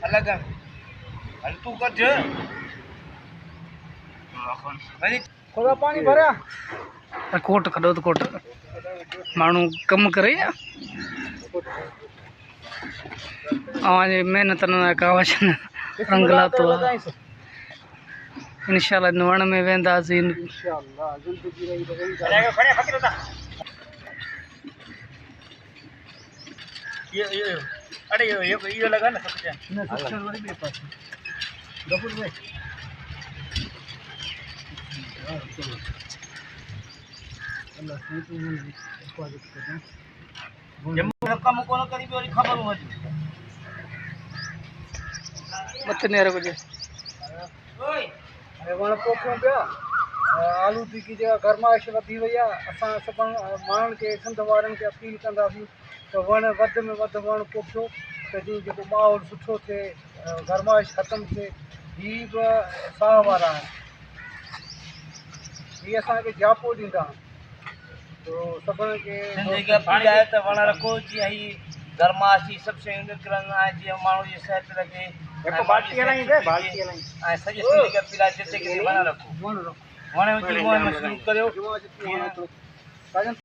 अलग हल तू कर जे भाई थोड़ा पानी भरा कोट कढो तो कोट माण्हू कम करे आवाज मेहनत न कावचन रंग लातो इंशाल्लाह नवण में वेंदासीं इंशाल्लाह जिंदगी रही तो वही खड़े फकीर होता ये अरे ये लगा ना सब कुछ ना सब चल वाली मेरे पास गफूर भाई अल्लाह से तो मैं हिफाजत करना जम्मू कम कोन करी भी खबर हो मत नेरे कुछ ओए अरे वण पोखियो पिया आलू की जगह गरमाइश वधी वई आहे असां सभु माण्हुनि खे सिंध वारनि खे अपील कंदासीं त वण वधि में वधि वण पोखियो त जीअं जेको माहौल सुठो थिए गरमाइश ख़तमु थिए हीअ बि साह वारा आहिनि हीअ असांखे जापो ॾींदा आहिनि तो सभिनी खे अपील आहे त वण रखो जीअं ही गरमाइश सभु शयूं निकिरनि ऐं जीअं माण्हू जी सिहत रखे बाल्टी हलाई ऐं सॼी सिंध खे अपील आहे जिते किथे वण रखो वण जी मुहिम शुरू करियो